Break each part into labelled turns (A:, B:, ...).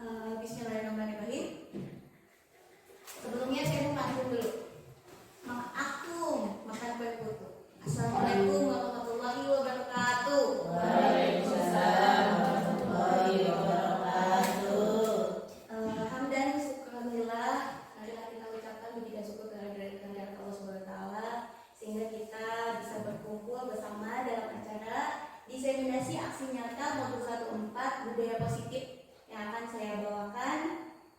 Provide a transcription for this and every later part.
A: Bismillahirrahmanirrahim. Sebelumnya saya mau pantun dulu. Aku makan kue putu. Assalamualaikum warahmatullahi wabarakatuh.
B: Waalaikumsalam warahmatullahi wabarakatuh.
A: Hamdan syukurillah, marilah kita ucapkan puji dan syukur kehadirat Allah Subhanahu wa taala sehingga kita bisa berkumpul bersama dalam acara diseminasi aksi nyata modul 14 budaya positif yang akan saya bawakan.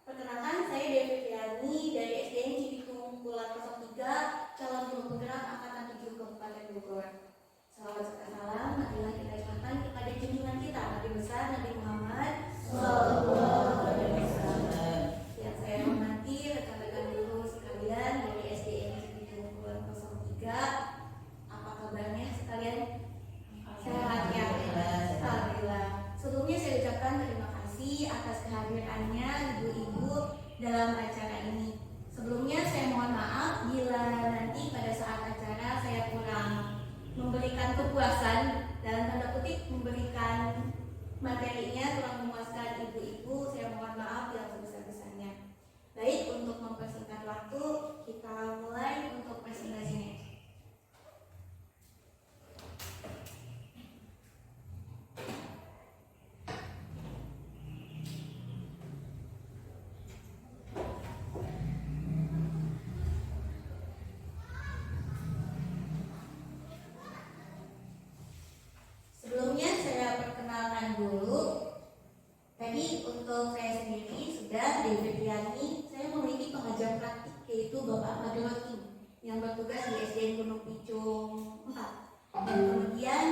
A: Perkenalkan, saya Devi Fiani dari SDN Cibitung Pulau 03, calon guru penggerak angkatan 7 Kabupaten Bogor. Salawat serta salam marilah kita ucapkan kepada junjungan kita Nabi besar Nabi Muhammad sallallahu alaihi wasallam. Yang saya hormati rekan-rekan guru sekalian dari SDN Cibitung Pulau 03. Apa kabarnya sekalian? Sehat ya? Alhamdulillah. Sebelumnya saya ucapkan terima kasih atas kehadirannya ibu-ibu dalam acara ini. Sebelumnya saya mohon maaf bila nanti pada saat acara saya kurang memberikan kepuasan, dalam tanda kutip memberikan materinya kurang memuaskan ibu-ibu, saya mohon maaf yang sebesar-besarnya. Baik, untuk mempersingkat waktu kita mulai untuk presentasinya. Sebelumnya saya perkenalkan dulu. Tadi untuk saya sendiri sudah Devi Fiani. Saya memiliki pengajar praktik yaitu Bapak Madurati yang bertugas di SDN Gunung Picung 4 dan kemudian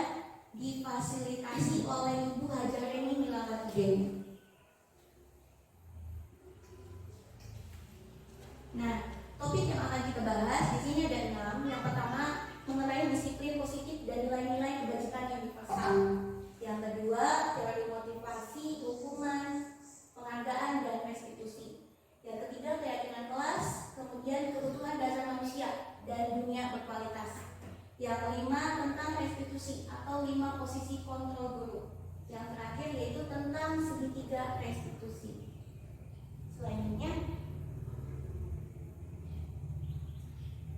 A: difasilitasi oleh Ibu Hajar Reni Milawati Dewi. Nah, topik yang akan kita bahas di sini ada 6. Yang pertama mengenai disiplin positif dan nilai-nilai kebajikan yang universal. Yang kedua, teori motivasi, hukuman, penghargaan, dan restitusi. Yang ketiga, keyakinan kelas, kemudian kebutuhan dasar manusia dan dunia berkualitas. Yang kelima, tentang restitusi atau 5 posisi kontrol guru. Yang terakhir yaitu tentang segitiga restitusi. Selanjutnya,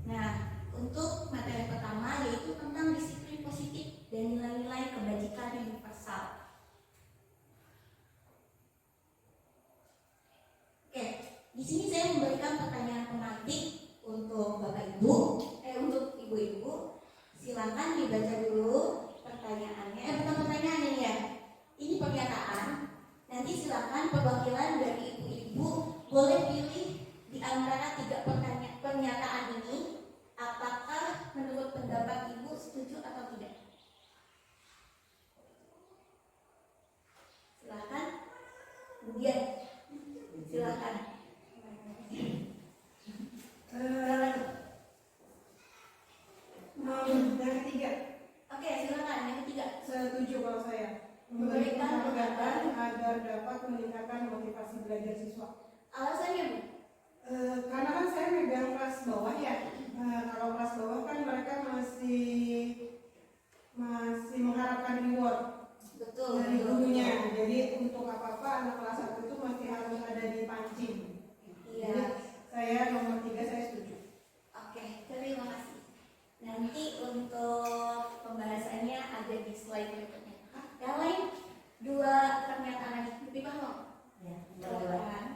A: nah, untuk materi pertama yaitu tentang disiplin positif dan nilai-nilai kebajikan universal. Oke, di sini saya memberikan pertanyaan pemantik untuk Bapak Ibu, untuk Ibu-ibu. Silakan dibaca dulu pertanyaannya. Bukan pertanyaan ini ya. Ini pernyataan. Nanti silakan perwakilan dari Ibu-ibu boleh pilih di antara 3 pernyataan ini. Apakah menurut pendapat Ibu setuju atau tidak? Silakan. Kemudian silakan.
C: Yang ketiga.
A: Oke, silakan yang ketiga.
C: Setuju kalau saya. Memberikan penghargaan agar dapat meningkatkan motivasi belajar siswa.
A: Alasannya, Bu?
C: Karena kan saya megang kelas bawah ya. Kalau kelas bawah kan mereka masih mengharapkan reward dari gurunya. Jadi untuk apa-apa anak kelas 1 itu masih harus ada dipancing.
A: Iya.
C: Jadi saya nomor 3 saya setuju.
A: Oke, terima kasih. Nanti untuk pembahasannya ada di slide berikutnya. Yang lain 2 pernyataan lagi. Lebih paham?
B: Ya,
A: Silakan.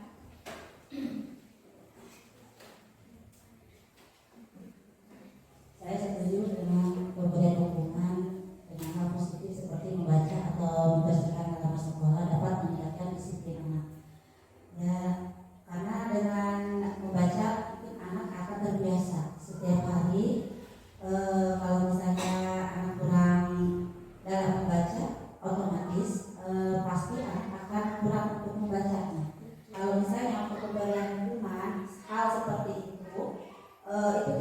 B: saya setuju dengan pemberian dukungan dengan hal positif seperti membaca atau membersihkan halaman sekolah dapat meningkatkan disiplin anak. Ya, karena dengan membaca mungkin anak akan terbiasa setiap hari. Kalau misalnya anak kurang dalam membaca, otomatis pasti anak akan kurang untuk membacanya. Kalau misalnya untuk pemberian dukungan hal seperti itu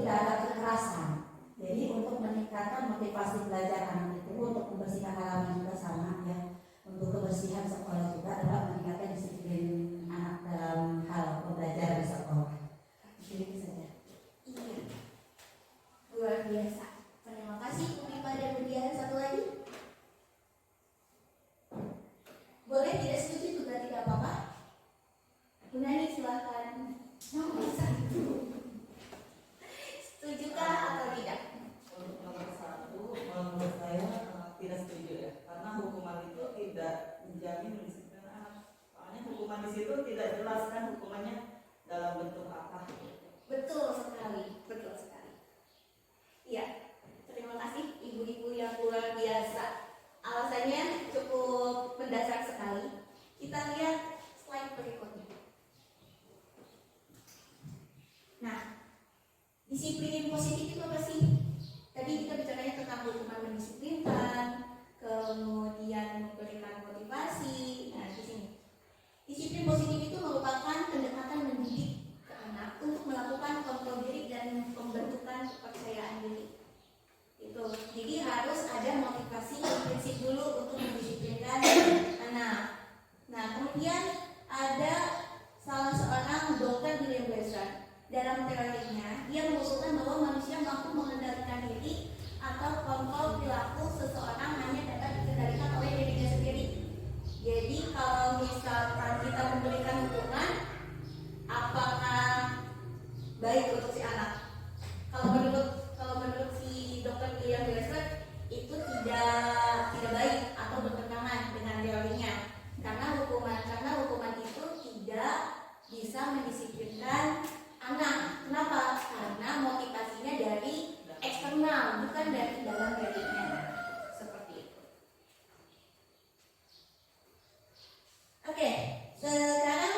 B: tidak ada kekerasan. Jadi untuk meningkatkan motivasi belajar anak itu untuk membersihkan halaman juga sama ya. Untuk kebersihan sekolah juga dapat meningkatkan disiplin anak dalam hal pembelajaran di sekolah. Jadi saja.
A: Iya. Luar biasa. Terima kasih Bu Pipa dan Bu Dian. Satu lagi. Boleh tidak setuju juga tidak apa-apa.
D: menjamin mendisiplinkan anak. Soalnya hukuman di situ tidak jelas kan hukumannya dalam bentuk apa.
A: Betul sekali, betul sekali. Iya, terima kasih ibu-ibu yang luar biasa. Alasannya cukup mendasar sekali. Kita lihat slide berikutnya. Nah, disiplin positif itu apa sih? Tadi kita bicaranya tentang hukuman mendisiplinkan, kemudian memberikan motivasi. Nah, di sini disiplin positif itu merupakan pendekatan mendidik ke anak untuk melakukan kontrol diri dan pembentukan kepercayaan diri. Itu. Jadi harus ada motivasi prinsip dulu untuk mendisiplinkan anak. Nah, kemudian ada salah seorang dokter William Glasser. Dalam teorinya, dia mengusulkan bahwa manusia mampu mengendalikan diri atau kontrol perilaku seseorang hanya dapat dikendalikan oleh dirinya sendiri. Jadi kalau misalkan kita memberikan hukuman, apakah baik untuk si anak? Kalau menurut si dokter William Glasser itu tidak baik atau bertentangan dengan teorinya, karena hukuman itu tidak bisa mendisiplinkan anak. Kenapa? Karena motivasinya dari eksternal, bukan dari dalam dirinya. Seperti itu. Oke, sekarang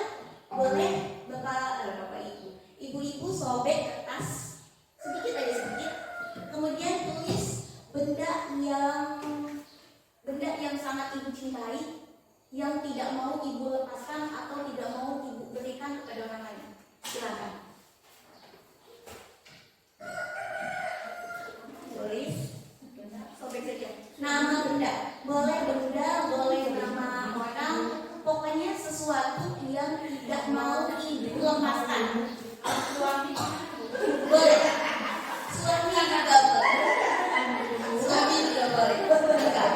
A: boleh Bapak Ibu sobek kertas sedikit aja sedikit. Kemudian tulis benda yang sangat Ibu cintai, yang tidak mau Ibu lepaskan atau tidak mau Ibu berikan kepada orang lain. Silakan. Tulis, sobek saja. Nama benda, boleh nama orang, pokoknya sesuatu yang tidak mau Ibu lepaskan. Suami, boleh. Suami juga boleh. Suami juga boleh. Enggak.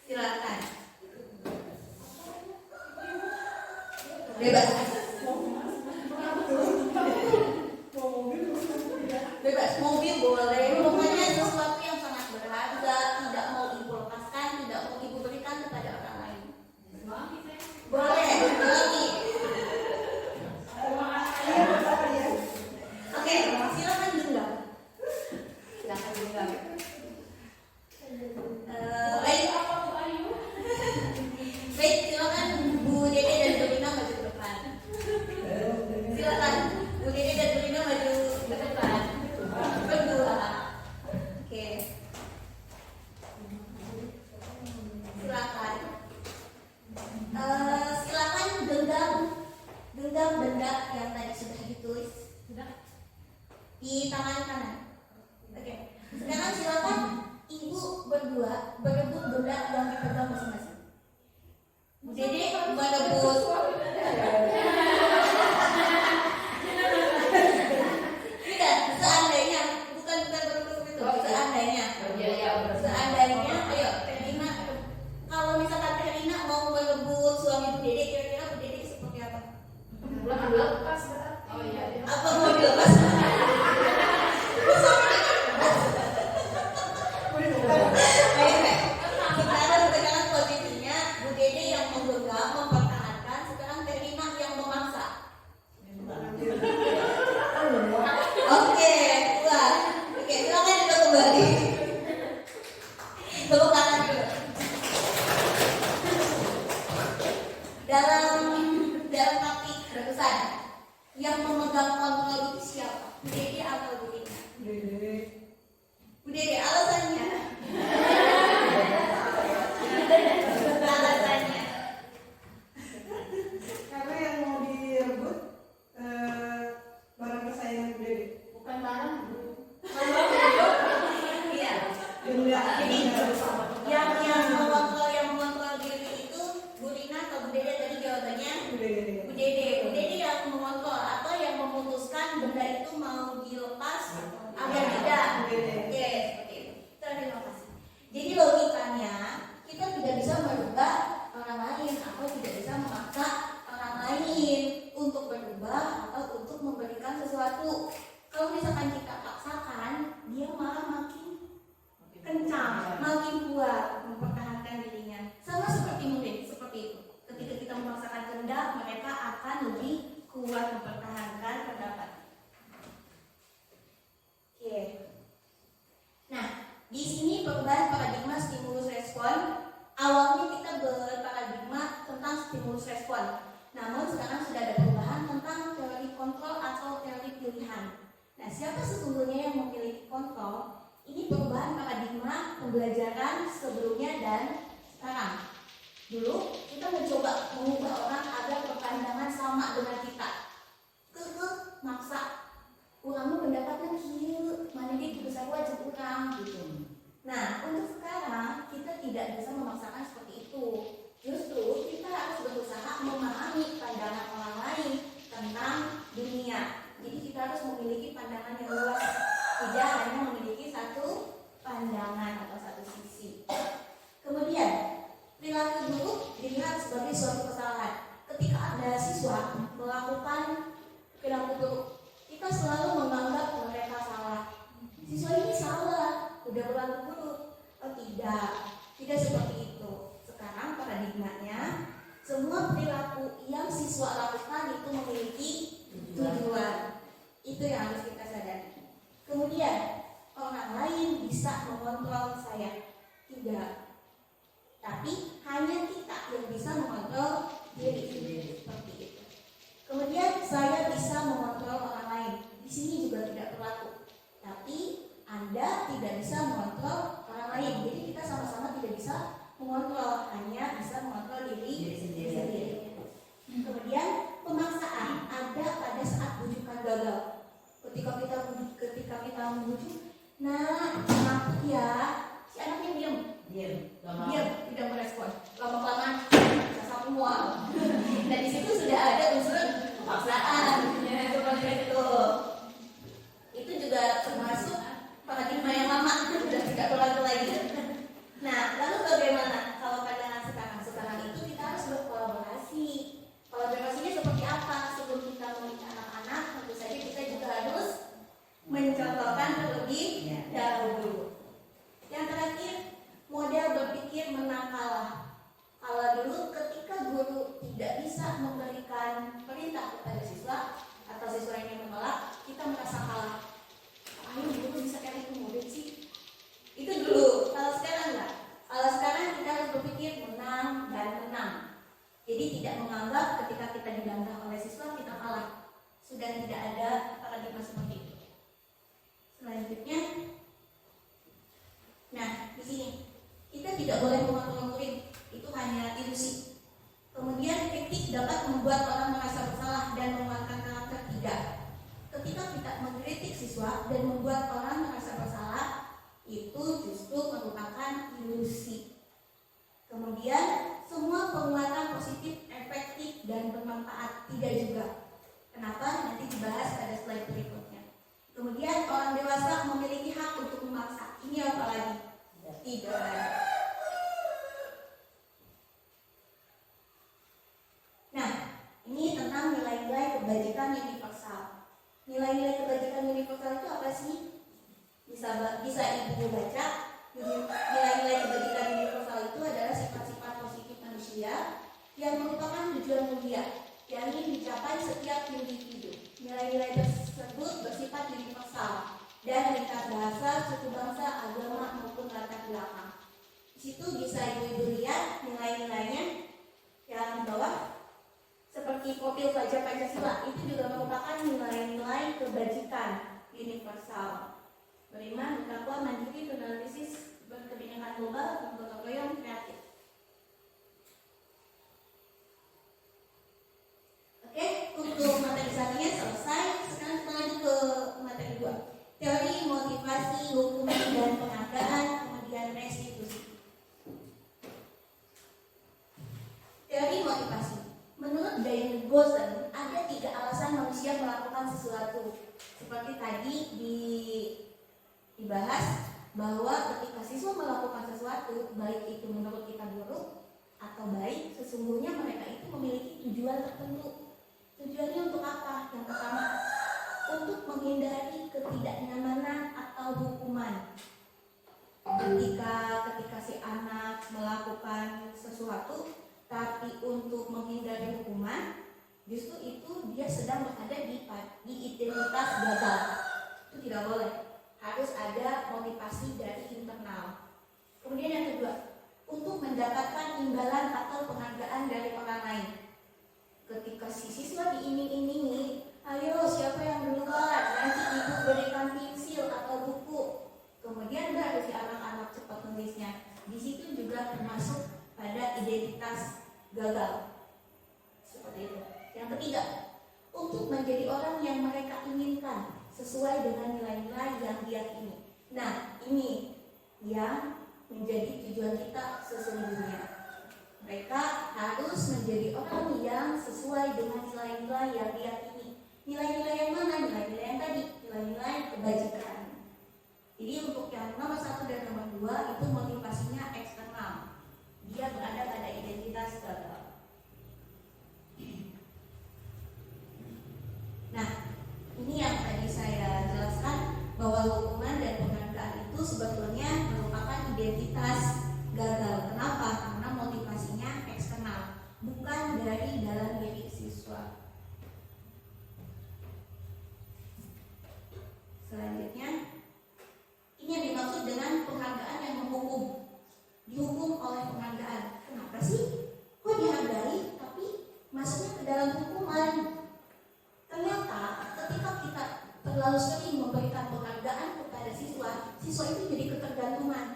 A: Silakan. Bebas. Bebas, mobil boleh. Pokoknya sesuatu yang sangat berharga, tidak mau Ibu lepaskan, tidak mau Ibu berikan kepada orang lain. Boleh, lagi. Oke, silakan genggam. Silakan genggam. Baik, silakan Bu Dede dan Bu Rina maju ke depan. Silakan Bu Dede dan Bu Rina maju ke depan. Berdua. Oke. Silakan. Silakan genggam benda yang tadi sudah ditulis di tangan kanan. Oke. Sekarang silakan Ibu berdua berebut benda yang dipegang masing-masing. Bu Dede berebut. Tidak, seandainya bukan berebut itu. Seandainya, ayo Terina. Kalau misalkan Terina mau berebut suami Bu Dede, kira-kira Bu Dede seperti apa? Apa mau dilepas? Sekarang posisinya Bu Dede yang menggenggam, mempertahankan. Sekarang Terina yang memaksa. Oke, wah. Oke, silakan kita kembali. Tepuk tangan dulu. Dalam praktik berkesan, yang memegang kontrol itu siapa? Bu Dede atau Bu Rina? Bu Dede, alasannya? Alasannya?
C: Karena yang mau direbut barang kesayangan Bu Dede.
D: Bukan barang.
A: Iya.
C: Benda.
A: Jadi yang mengontrol diri itu Bu Rina atau Bu Dede? Tadi jawabannya
C: Bu Dede.
A: Bu Dede. Bu Dede yang mengontrol atau yang memutuskan benda itu mau dilepas atau tidak.
C: Bu Dede.
A: Oke, seperti itu. Terima kasih. Jadi logikanya kita tidak bisa merubah orang lain atau tidak bisa memaksa orang lain untuk berubah atau untuk memberikan sesuatu. Kalau misalkan kita paksakan, dia malah makin kencang, makin kuat mempertahankan diri merespon. Namun sekarang sudah ada perubahan tentang teori kontrol atau teori pilihan. Nah, siapa sesungguhnya yang memiliki kontrol? Ini perubahan paradigma pembelajaran sebelumnya dan sekarang. Dulu kita mencoba mengubah orang agar berpandangan sama dengan kita. Maksa. Urangmu pendapatnya kieu, mana dia besar wajib urang gitu. Nah, untuk sekarang kita tidak bisa memaksakan seperti itu. Justru kita harus berusaha memahami pandangan orang lain tentang dunia. Jadi kita harus memiliki pandangan yang luas, tidak hanya memiliki satu pandangan atau satu sisi. Kemudian, perilaku buruk dilihat sebagai suatu kesalahan. Ketika ada siswa melakukan perilaku buruk, kita selalu menganggap mereka salah. Siswa ini salah, udah berlaku buruk. Oh tidak seperti itu. Sekarang paradigmanya, semua perilaku yang siswa lakukan itu memiliki tujuan. Itu yang harus kita sadari. Kemudian, orang lain bisa mengontrol saya. Tidak. Tapi hanya kita yang bisa mengontrol diri sendiri. Seperti itu. Kemudian, saya bisa mengontrol orang lain. Di sini juga tidak berlaku. Tapi Anda tidak bisa mengontrol orang lain. Jadi kita sama-sama tidak bisa mengontrol, hanya bisa mengontrol diri sendiri. Kemudian pemaksaan ada pada saat bujukan gagal. Ketika kita membujuk, nah ngaku ya, si anaknya diam, tidak merespon. Lama-lama sasa mual. Nah di situ sudah ada unsur pemaksaan, seperti itu. Itu juga termasuk paradigma yang lama, sudah tidak berlaku lagi. Nah, lalu bagaimana kalau pandangan sekarang? Sekarang itu kita harus berkolaborasi. Kolaborasinya seperti apa? Sebelum kita meminta anak-anak, tentu saja kita juga harus mencontohkan terlebih dahulu. Yang terakhir, model berpikir menang kalah. Kalau dulu ketika guru tidak bisa memberikan perintah kepada siswa atau siswa yang menolak, kita merasa kalah. Ayo guru bisa kayak murid sih. Itu dulu. Kalau sekarang enggak. Kalau sekarang kita harus berpikir menang dan menang. Jadi tidak menganggap ketika kita dilanggar oleh siswa kita kalah. Sudah tidak ada paradigma seperti itu. Selanjutnya, nah di sini kita tidak boleh mengontrol murid. Itu hanya ilusi. Kemudian kritik dapat membuat orang merasa bersalah dan menguatkan karakter tidak. Ketika kita mengkritik siswa dan membuat orang merasa bersalah, itu justru merupakan ilusi. Kemudian semua penguatan positif, efektif dan bermanfaat tidak juga. Kenapa? Nanti dibahas pada slide berikutnya. Kemudian orang dewasa memiliki hak untuk memaksa. Ini apa lagi? Tidak. Nah, ini tentang nilai-nilai kebajikan universal. Nilai-nilai kebajikan universal itu apa sih? Bisa ibu baca. Nilai-nilai kebajikan universal itu adalah sifat-sifat positif manusia yang merupakan tujuan mulia yang ingin dicapai setiap individu. Nilai-nilai tersebut bersifat universal dan lintas bahasa, suku bangsa, agama maupun latar belakang. Di situ bisa ibu lihat nilai-nilainya yang di bawah. Seperti profil pelajar Pancasila itu juga merupakan nilai-nilai kebajikan universal. Beriman, bertakwa, mandiri, beranalisis, berkebinekaan global, bergotong royong, kreatif. Oke, untuk materi satunya selesai. Sekarang kita lanjut ke materi 2. Teori motivasi, hukuman dan penghargaan, kemudian restitusi. Teori motivasi. Menurut Daniel Gosen, ada 3 alasan manusia melakukan sesuatu. Seperti tadi dibahas bahwa ketika siswa melakukan sesuatu, baik itu menurut kita buruk atau baik, sesungguhnya mereka itu memiliki tujuan tertentu. Tujuannya untuk apa? Yang pertama, untuk menghindari ketidaknyamanan atau hukuman. Ketika si anak melakukan sesuatu tapi untuk menghindari hukuman, justru itu dia sedang berada di identitas gagal. Itu tidak boleh. Harus ada motivasi dari internal. Kemudian yang kedua, untuk mendapatkan imbalan atau penghargaan dari orang lain. identitas gagal. Seperti itu. Yang ketiga, untuk menjadi orang yang mereka inginkan sesuai dengan nilai-nilai yang diyakini. Nah, ini yang menjadi tujuan kita sesungguhnya. Mereka harus menjadi orang yang sesuai dengan nilai-nilai yang diyakini. Nilai-nilai yang mana? Nilai-nilai yang tadi, nilai-nilai kebajikan. Jadi untuk yang nomor 1 dan nomor 2 itu motivasinya eksternal. Dia berada pada identitas gagal. Nah, ini yang tadi saya jelaskan bahwa hukuman dan penghargaan itu sebetulnya merupakan identitas gagal. Kenapa? Karena motivasinya eksternal, bukan dari dalam diri siswa. Selanjutnya, ini yang dimaksud dengan penghargaan yang menghukum. Dihukum oleh penghargaan. Kenapa sih? Kok dihargai tapi masuknya ke dalam hukuman? Ternyata ketika kita terlalu sering memberikan penghargaan kepada siswa, siswa itu jadi ketergantungan.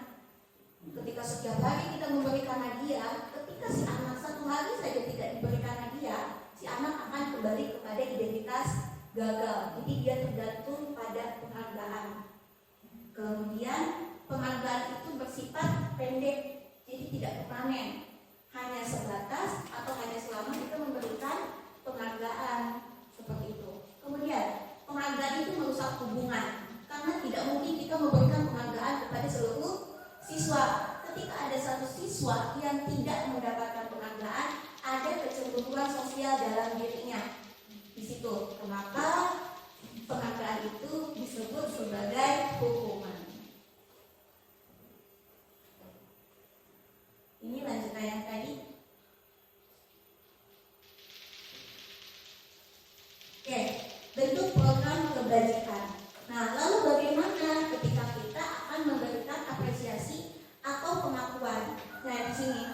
A: Ketika setiap hari kita memberikan hadiah, ketika si anak satu hari saja tidak diberikan hadiah, si anak akan kembali kepada identitas gagal. Jadi dia tergantung pada penghargaan. Kemudian penghargaan itu bersifat pendek, jadi tidak permanen, hanya sebatas atau hanya selama kita memberikan penghargaan seperti itu. Kemudian penghargaan itu merusak hubungan, karena tidak mungkin kita memberikan penghargaan kepada seluruh siswa. Ketika ada satu siswa yang tidak mendapatkan penghargaan, ada kecemburuan sosial dalam dirinya. Di situ kenapa penghargaan itu disebut sebagai hukuman. Ini lanjutan yang tadi. Oke, bentuk program kebajikan. Nah, lalu bagaimana ketika kita akan memberikan apresiasi atau pengakuan? Nah, di sini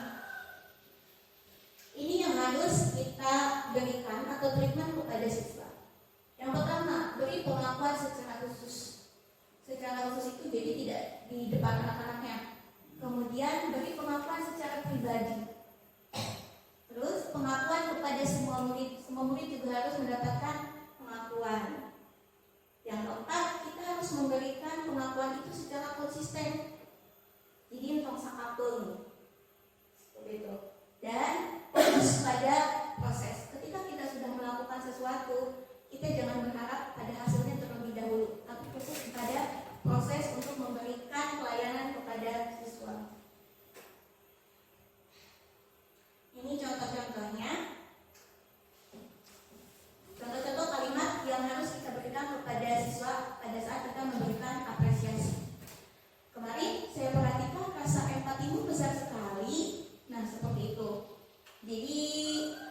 A: ini yang harus kita berikan atau treatment kepada siswa. Yang pertama, beri pengakuan secara khusus. Secara khusus itu jadi tidak di depan anak-anaknya. Kemudian beri pengakuan secara pribadi. Terus pengakuan kepada semua murid. Semua murid juga harus mendapatkan pengakuan. Yang keempat, kita harus memberikan pengakuan itu secara konsisten. Jadi untuk sakapun seperti itu. Dan fokus pada proses. Ketika kita sudah melakukan sesuatu, kita jangan berharap pada hasilnya terlebih dahulu, tapi fokus pada proses untuk memberikan pelayanan kepada siswa. Ini contoh-contohnya. Contoh-contoh kalimat yang harus kita berikan kepada siswa pada saat kita memberikan apresiasi. Kemarin saya perhatikan rasa empatimu besar sekali. Nah, seperti itu. Jadi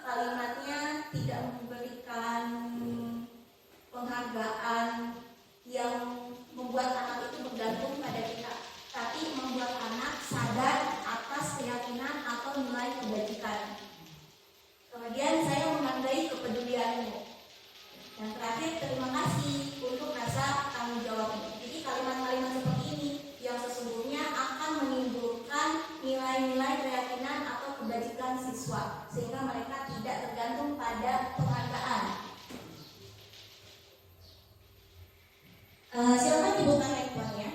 A: kalimatnya tidak memberikan penghargaan yang membuat anak itu bergantung pada kita, tapi membuat anak sadar atas keyakinan atau nilai kebajikan. Kemudian saya menghargai kepedulianmu. Yang terakhir, terima kasih untuk rasa tanggung jawabmu. Jadi kalimat-kalimat seperti ini yang sesungguhnya akan menimbulkan nilai-nilai keyakinan atau kebajikan siswa, sehingga mereka tidak tergantung pada penghargaan. Silakan dibuka handphonenya.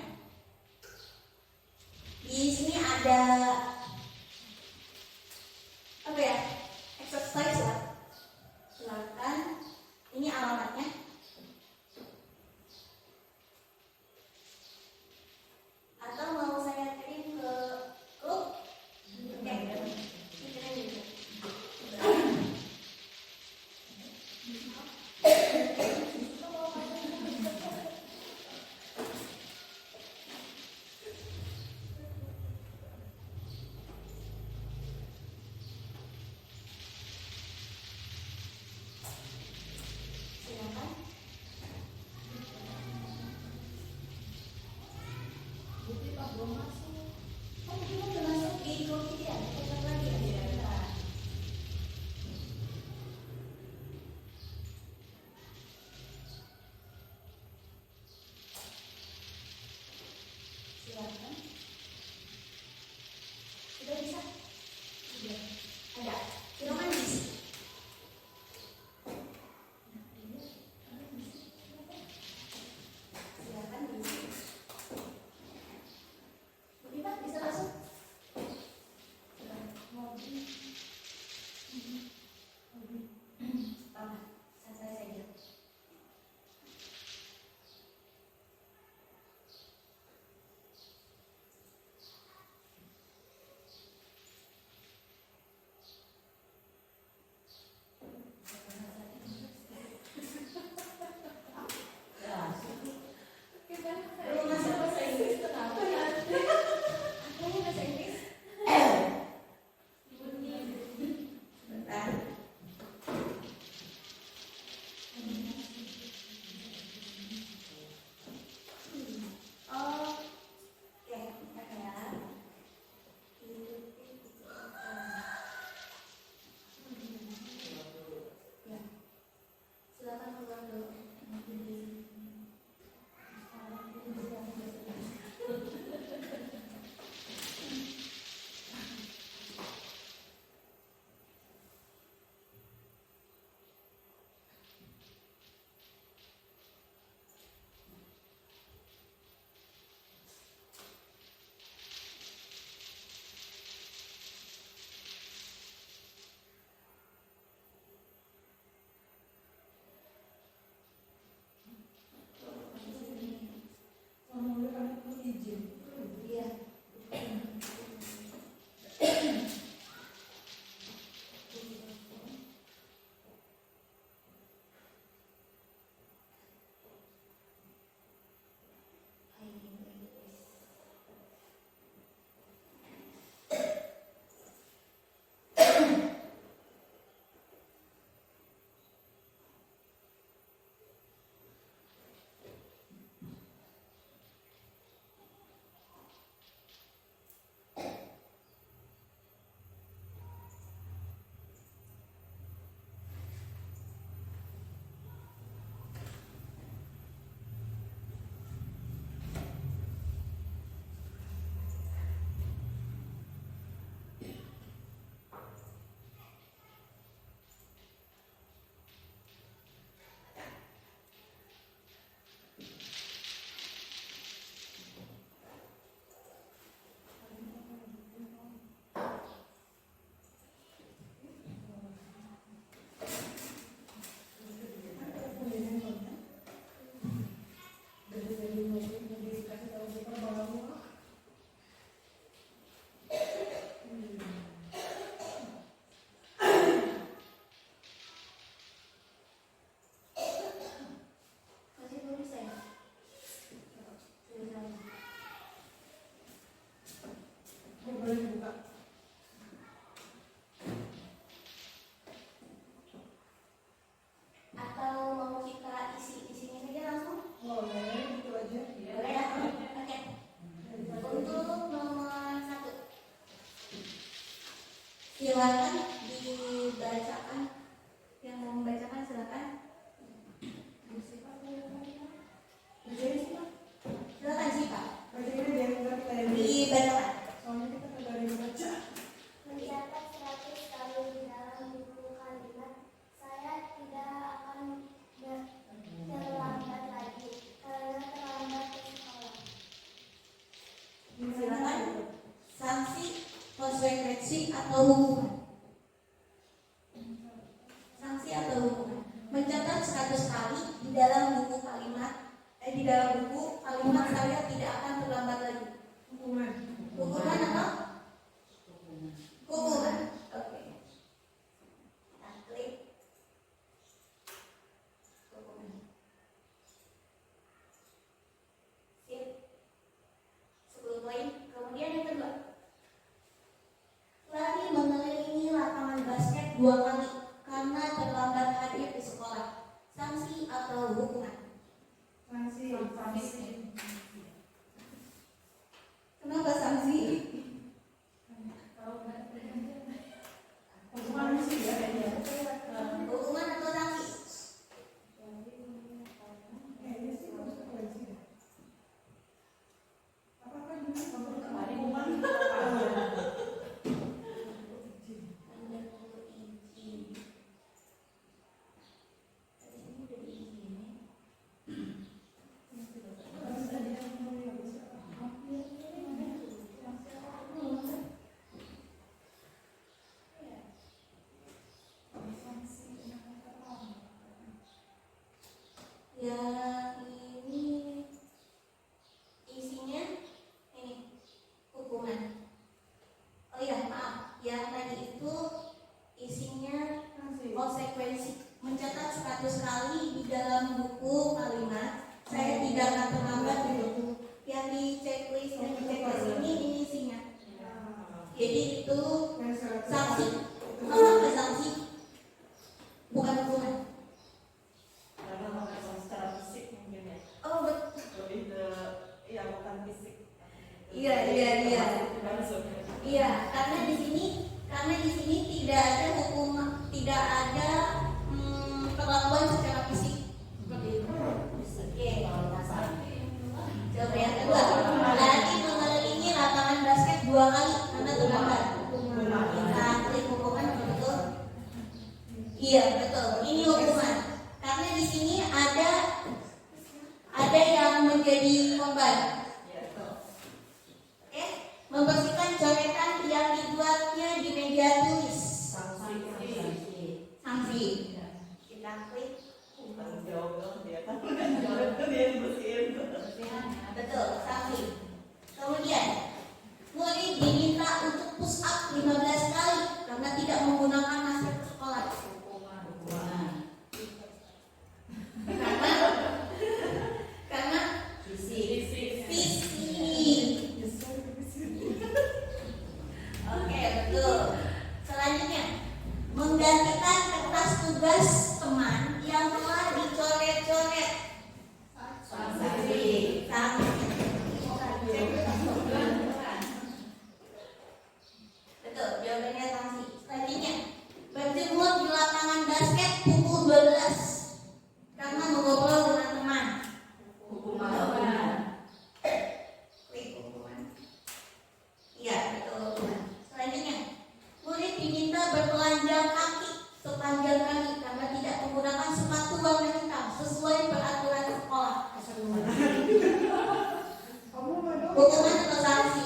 A: Di sini ada apa ya? Exercise lah. Silakan. Ini alamatnya. Atau mau saya kirim ke grup? Ada. Silakan diisi. Silakan diisi. Ini Pak bisa masuk. Apa? Santai saja. Belum masuk bahasa Inggris kenapa ya? Apanya bahasa Inggris? Bentar. Oh, oke, bentar ya. Ya, silakan keluar dulu. Iya. Masih belum bisa ya? Sudah.
C: Boleh dibuka.
A: Atau mau kita isi di sini saja langsung?
C: Boleh, gitu aja.
A: Boleh ya? Oke. Untuk nomor 1, silakan dibacakan. Yang mau membacakan silakan.
C: Bacain sih, Pak.
A: Silakan sih Pak.
C: Bacain aja yang kita yang
A: Dibacakan.
C: soalnya kita kagak ada yang baca.
E: Mencatat 100 kali di dalam buku kalimat, saya tidak akan terlambat lagi karena terlambat ke sekolah.
A: Silakan. Sanksi, konsekuensi atau hukuman. Sanksi atau hukuman. Mencatat 100 kali di dalam buku kalimat saya tidak akan terlambat lagi.
C: Hukuman.
A: Hukuman apa? Hukuman. Oke. Kita klik. Hukuman. Sip. 10 poin. Kemudian yang kedua. Lari mengelilingi lapangan basket 2 kali karena terlambat hadir di sekolah. Sanksi atau hukuman?
C: Sanksi.
A: Kenapa sanksi?
C: Hukuman sih ya kayaknya.
A: Hukuman atau sanksi?
C: Kayaknya sih konsekuensi ya. Apakah dulu
D: Hukuman.
A: kali di dalam buku kalimat. Saya tidak akan terlambat di buku yang di checklist ini isinya. Jadi itu sanksi. Apa sanksi? Bukan hukuman.
D: Karena mengakses secara fisik mungkin ya.
A: Oh betul.
D: Lebih ke ya bukan fisik.
A: Iya. Iya, karena di sini tidak ada hukum, tidak ada perlakuan secara fisik seperti itu. Oke, coba yang kedua, lagi mengelilingi lapangan basket 2 kali karena terlambat. Kita klik hukuman betul. Iya betul, ini hukuman. Karena di sini ada yang menjadi korban. Membersihkan coretan yang dibuatnya di meja tulis. Sanksi. Kita klik.
D: Tanggung jawab dong dia kan. Itu dia yang bersihin.
A: Betul, sanksi. Kemudian murid diminta untuk push up 15 kali karena tidak menggunakan masker ke sekolah. Karena fisik. Oke, betul. Selanjutnya, menggantikan kertas tugas teman yang telah dicoret-coret. Sanksi. Betul, jawabannya sanksi. Selanjutnya, berjemur di lapangan basket pukul 12 karena mengobrol dengan teman. Hukuman. Klik hukuman. Iya, betul hukuman. Selanjutnya, murid diminta bertelanjang kaki sepanjang kaki karena tidak menggunakan sepatu warna hitam sesuai peraturan sekolah. Hukuman atau sanksi?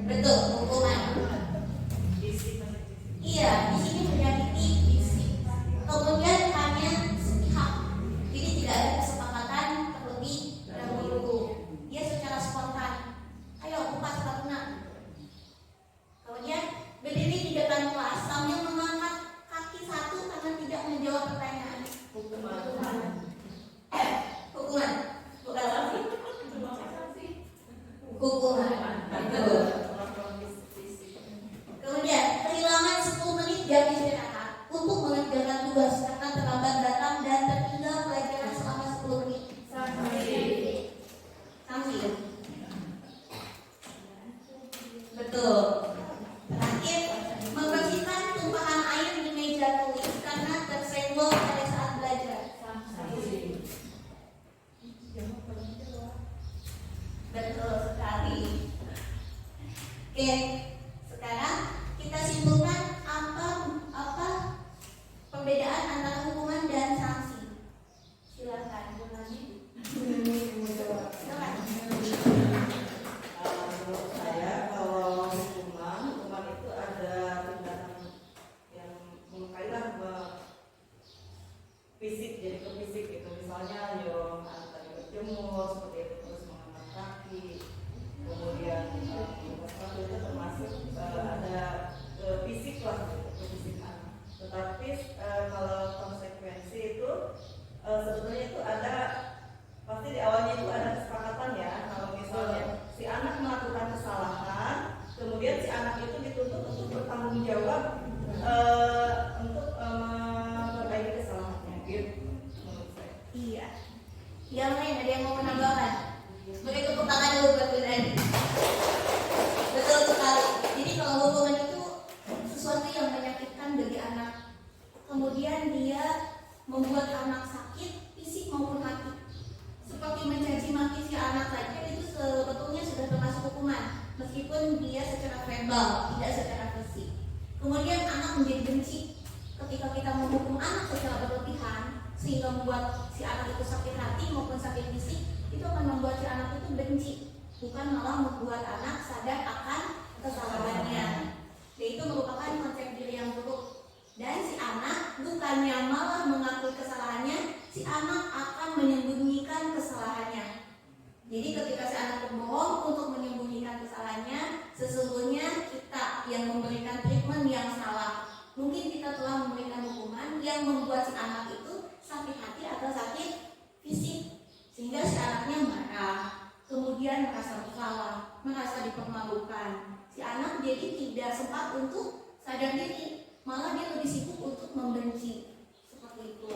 A: Betul, hukuman. Iya, di sini menyakiti fisik. Kemudian hanya sepihak. Jadi tidak ada kesepakatan terlebih dahulu. Dia secara spontan. Ayo buka sepatunya. Kemudian berdiri di depan kelas sambil mengangkat kaki satu karena tidak menjawab pertanyaan. Hukuman. Bukan sanksi. Hukuman. Betul. Kemudian kehilangan 10 menit jam istirahat untuk mengerjakan tugas karena terlambat datang dan tertinggal pelajaran selama 10 menit. Sanksi. Betul. Terakhir, membersihkan tumpahan air di meja tulis karena tersenggol pada saat belajar. Betul sekali. Oke, sekarang kita simpulkan apa perbedaan antara hukuman dan sanksi. Silakan, Bu Nani. Silakan.
D: Menurut saya kalau hukuman itu ada tindakan yang mengkailah fisik, jadi ke fisik gitu. Misalnya tadi berjemur seperti itu, terus mengangkat kaki, kemudian sepatu itu termasuk ada ke fisik lah, gitu, ke fisikan. Tetapi kalau konsekuensi itu sebetulnya itu ada, pasti di awalnya itu ada kesepakatan ya. Kalau misalnya si anak melakukan kesalahan, kemudian si anak itu dituntut untuk bertanggung jawab untuk memperbaiki kesalahannya, gitu menurut saya.
A: Iya. Yang lain ada yang mau menambahkan? Beri tepuk tangan dulu buat Bu Nani. Betul sekali. Jadi kalau hukuman itu sesuatu yang menyakitkan bagi anak, kemudian dia membuat anak sakit fisik maupun hati. Seperti mencaci maki si anak saja itu sebetulnya sudah termasuk hukuman, meskipun dia secara verbal, tidak secara fisik. Kemudian anak menjadi benci ketika kita menghukum anak secara berlebihan, sehingga membuat si anak itu sakit hati maupun sakit fisik, itu akan membuat si anak itu benci, bukan malah membuat anak sadar akan kesalahannya. Yaitu merupakan konsep diri yang buruk. Dan si anak bukannya malah mengakui kesalahannya, si anak akan menyembunyikan kesalahannya. Jadi ketika si anak berbohong untuk menyembunyikan kesalahannya, sesungguhnya kita yang membuat si anak itu sakit hati atau sakit fisik, sehingga si anaknya marah, kemudian merasa bersalah, merasa dipermalukan. Si anak jadi tidak sempat untuk sadar diri, malah dia lebih sibuk untuk membenci. Seperti itu.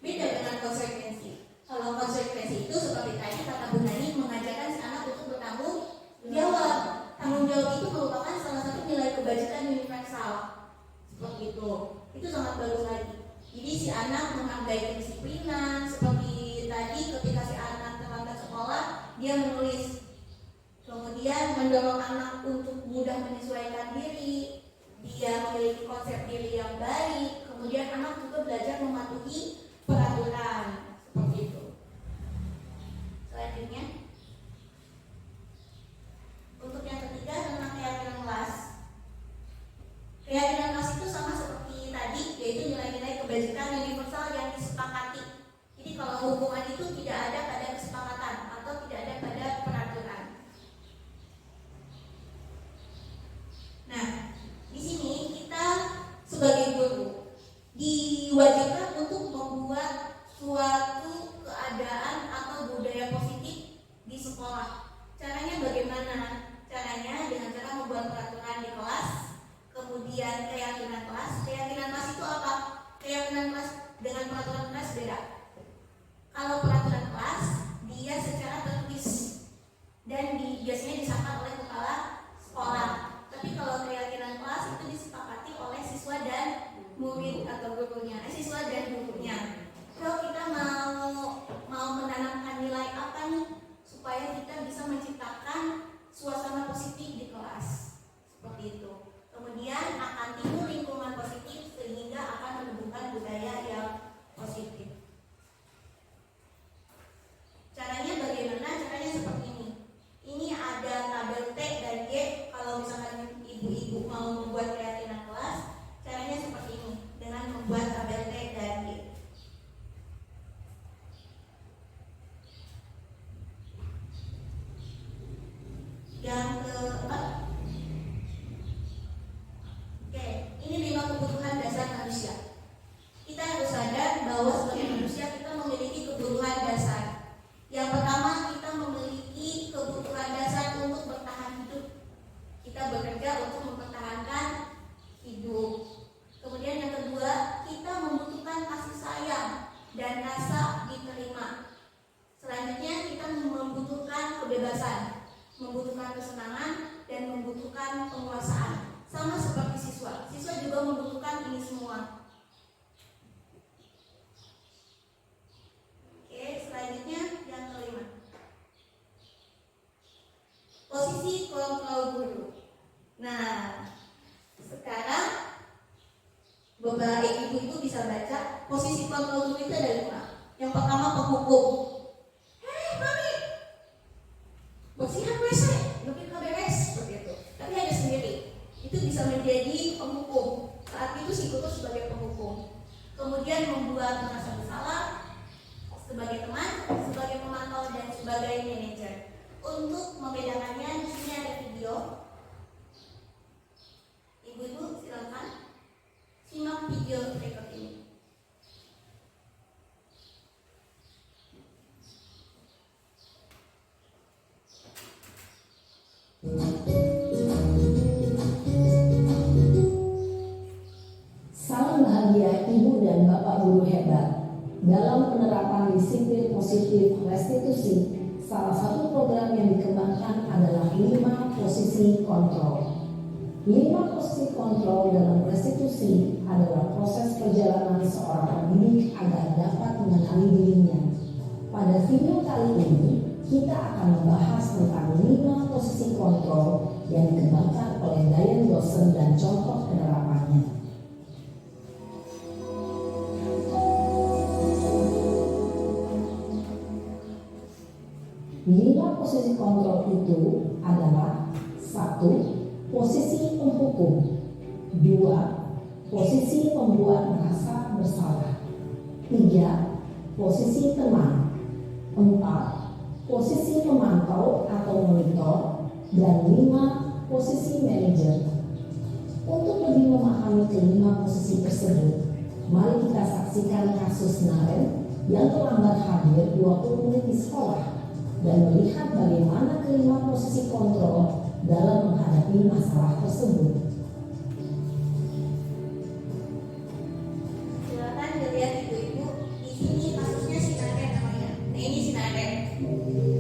A: Beda dengan konsekuensi. Kalau konsekuensi itu seperti tadi kata Bu Nani, mengajarkan si anak untuk bertanggung jawab. Tanggung jawab itu merupakan salah satu nilai kebajikan universal. Seperti itu. Itu sangat bagus lagi. Jadi si anak menghargai kedisiplinan. Seperti tadi ketika si anak terlambat sekolah, dia menulis. Kemudian mendorong anak untuk mudah menyesuaikan diri. Dia memiliki konsep diri yang baik. Kemudian anak juga belajar mematuhi peraturan. Seperti itu. Selanjutnya, untuk yang ketiga tentang keyakinan kelas. Keyakinan kelas itu sama seperti tadi, yaitu nilai-nilai kebajikan universal yang disepakati. Jadi kalau hukuman itu tidak ada pada kesepakatan atau tidak ada pada peraturan. Nah, di sini kita sebagai guru diwajibkan untuk membuat suatu keadaan atau budaya positif di sekolah. Caranya bagaimana? Caranya dengan cara membuat peraturan di kelas, kemudian keyakinan kelas. Keyakinan kelas itu apa? Keyakinan kelas dengan peraturan kelas beda. Kalau peraturan kelas, dia secara tertulis dan biasanya disahkan oleh kepala sekolah. Tapi kalau keyakinan kelas itu disepakati oleh siswa dan murid atau gurunya, siswa dan gurunya. Kalau kita mau menanamkan nilai apa nih supaya kita bisa menciptakan suasana positif di kelas, seperti itu. Kemudian akan timbul lingkungan positif sehingga akan menumbuhkan budaya yang positif. Caranya bagaimana? Caranya seperti ini. Ini ada tabel T dan Y. Kalau misalkan ibu-ibu mau membuat keyakinan kelas, caranya seperti ini dengan membuat tabel T dan Y. Yang keempat, ini 5 kebutuhan dasar manusia. Kita harus sadar bahwa sebagai manusia kita memiliki kebutuhan dasar. Yang pertama, kita memiliki kebutuhan dasar untuk bertahan hidup. Kita bekerja untuk mempertahankan hidup. Kemudian yang kedua, kita membutuhkan kasih sayang dan rasa diterima. Selanjutnya, kita membutuhkan kebebasan, membutuhkan kesenangan, dan membutuhkan penguasaan. Sama seperti siswa. Siswa juga membutuhkan ini semua. Oke, selanjutnya yang kelima. Posisi kontrol guru. Nah, sekarang beberapa ibu-ibu bisa baca posisi kontrol guru itu ada 5. Yang pertama penghukum. Mami, bersihan WC, lebih ke beres, seperti itu. Tapi hanya sendiri. Itu bisa menjadi penghukum. Saat itu si guru sebagai penghukum. Kemudian membuat merasa bersalah sebagai teman, sebagai pemantau, dan sebagai manajer. Untuk membedakannya, di sini ada video. Ibu-ibu silakan simak video berikut ini.
F: Salam bahagia Ibu dan Bapak Guru hebat. Dalam penerapan disiplin positif restitusi, salah satu program yang dikembangkan adalah 5 posisi kontrol. 5 posisi kontrol dalam restitusi adalah proses perjalanan seorang pendidik agar dapat mengenali dirinya. Pada video kali ini, kita akan membahas tentang 5 posisi kontrol yang dikembangkan oleh Diane Dawson dan contoh penerapannya. 5 posisi kontrol itu adalah 1. Posisi penghukum, 2. Posisi pembuat merasa bersalah, 3. Posisi teman, 4. Posisi pemantau atau monitor, dan 5. Posisi manajer. Untuk lebih memahami kelima posisi tersebut, Mari kita saksikan kasus Naren yang terlambat hadir 20 menit di sekolah dan melihat bagaimana kelima posisi kontrol dalam menghadapi masalah tersebut.
A: Silakan dilihat ibu-ibu. Di sini kasusnya si Naren namanya. Nah ini si Naren.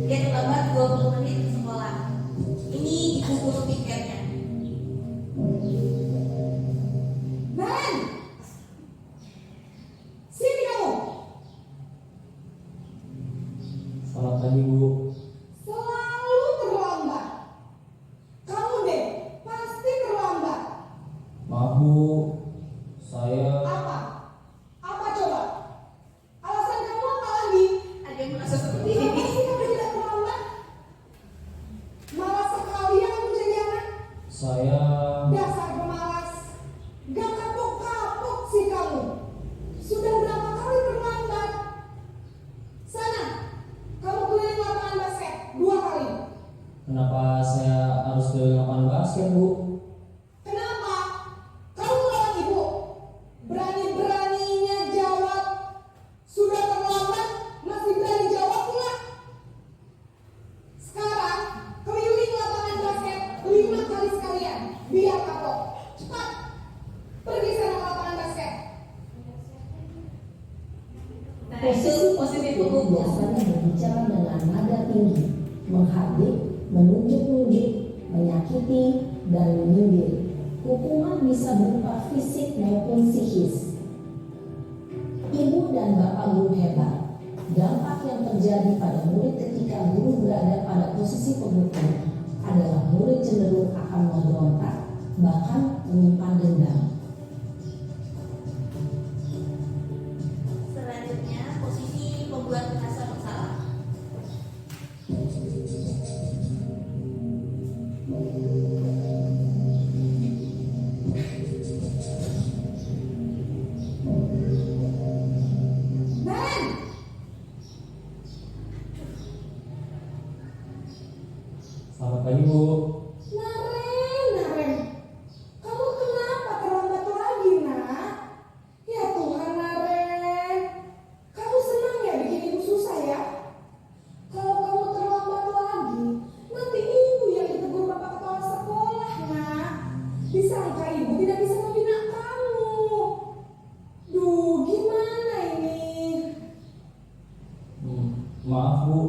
A: Dia terlambat 20 menit ke sekolah. Ini dikumpul tiketnya.
C: Nan, sini kamu.
G: Selamat pagi Bu.
C: Selalu terlambat. Kamu deh, pasti terlambat.
G: Maaf Bu, saya
C: Apa? Apa coba? Alasan kamu apa lagi?
A: Ada yang merasa seperti
C: Kenapa
A: ini.
C: sih kamu tidak terlambat? Malas sekalian kamu jadi anak.
G: saya
C: Dasar pemalas. Gak kapok-kapok sih kamu. Sudah berapa kali terlambat? Sana, kamu keliling lapangan basket 2 kali.
G: kenapa saya harus ke lapangan basket Bu?
C: Kenapa? Kamu melawan ibu. Berani-beraninya jawab. Sudah terlambat, masih berani jawab pula. Sekarang, keliling lapangan basket 5 kali sekalian. Biar kapok. Cepat. Pergi sana ke lapangan basket.
A: Nah,
F: Posisi itu biasanya berbicara dengan nada tinggi, menghardik, menunjuk-nunjuk, menyakiti, dan menyindir. Hukuman bisa berupa fisik maupun psikis. Ibu dan bapak guru hebat. Dampak yang terjadi pada murid ketika guru berada pada posisi pemukul adalah murid cenderung akan memberontak, bahkan menyimpan dendam.
A: selanjutnya posisi pembuat merasa bersalah.
C: Nan,
G: Selamat pagi Bu.
C: Naren. Kamu kenapa terlambat lagi, nak? Ya Tuhan, Naren. Kamu senang ya bikin ibu susah ya? Kalau kamu terlambat lagi, nanti ibu yang ditegur bapak kepala sekolah, nak. Disangka ibu tidak bisa membina kamu. Duh, gimana ini?
G: Maaf Bu.